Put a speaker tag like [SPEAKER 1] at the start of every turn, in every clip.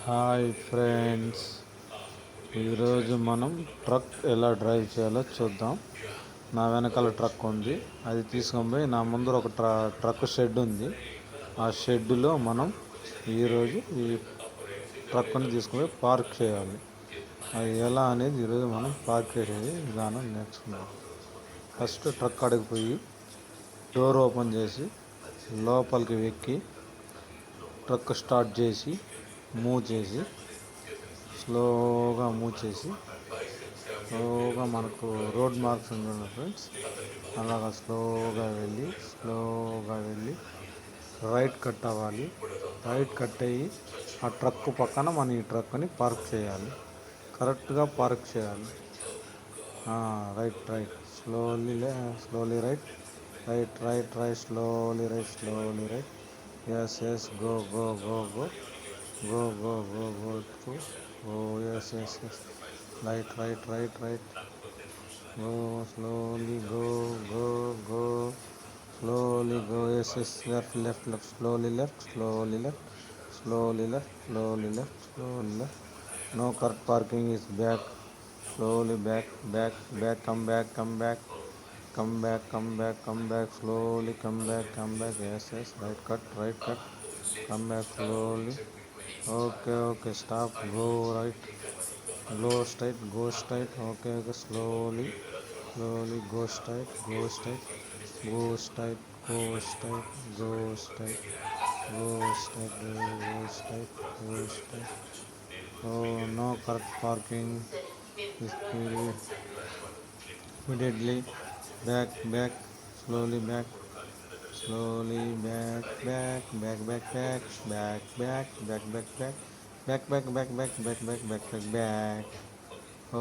[SPEAKER 1] Hi friends, ఈరోజు మనం truck ఎలా డ్రైవ్ చేయాలో చూద్దాం. నా వెనకాల ట్రక్ ఉంది, అది తీసుకొని పోయి నా ముందర ఒక ట్రక్ షెడ్ ఉంది. ఆ షెడ్లో మనం ఈరోజు ఈ ట్రక్ని తీసుకొని పోయి పార్క్ చేయాలి. అది ఎలా అనేది ఈరోజు మనం పార్క్ చేసేది విధానం నేర్చుకుందాం. ఫస్ట్ ట్రక్ అడిగిపోయి డోర్ ఓపెన్ చేసి లోపలికి ఎక్కి ట్రక్ స్టార్ట్ చేసి మూవ్ చేసి స్లోగా మనకు రోడ్ మార్క్స్ ఉంటుంది ఫ్రెండ్స్, అలాగా స్లోగా వెళ్ళి రైట్ కట్ అవ్వాలి. రైట్ కట్ అయ్యి ఆ ట్రక్ పక్కన మన ఈ ట్రక్ని పార్క్ చేయాలి. కరెక్ట్గా పార్క్ చేయాలి. Right slowly right slowly right. Yes, go through. Oh, yes. Right. Go slowly, go. Slowly go. Yes. Left. Slowly left. No car parking is back. Slowly back. Come back. Slowly come back. Yes. Right cut. Come back slowly. Okay. Stop. Go right. Go straight. Okay. Slowly. Go straight. Go straight. Oh, no correct parking. Immediately back. Slowly back. Back.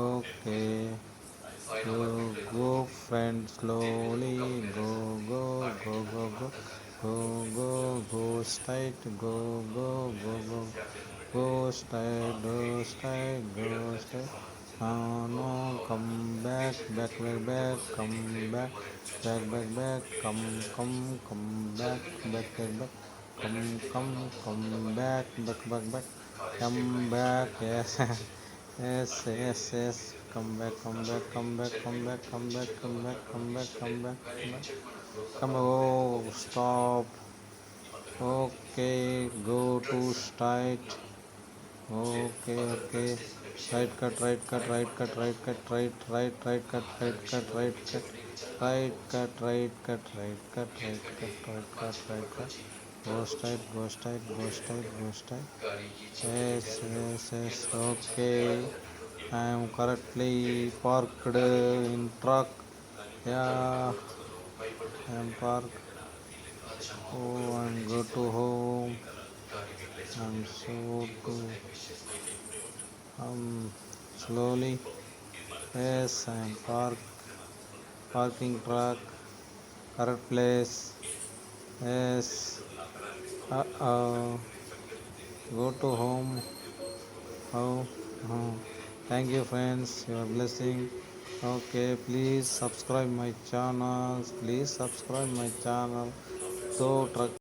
[SPEAKER 1] Okay. Go friend, slowly go straight. Go straight. No, come back. Come back. Come back. Come back. Come back. Yes. Come back. Come. Oh, stop. Okay, go to straight. Okay. Right cut. Right cut. Go straight. Yes. Okay. I am currently parked in truck. Yeah, I am parked. Oh, I'm go to home. I'm so to slowly. Yes, I am parking truck. Correct place. Yes. Go to home. Oh. Thank you friends, your blessing. Okay, please subscribe my channel. So truck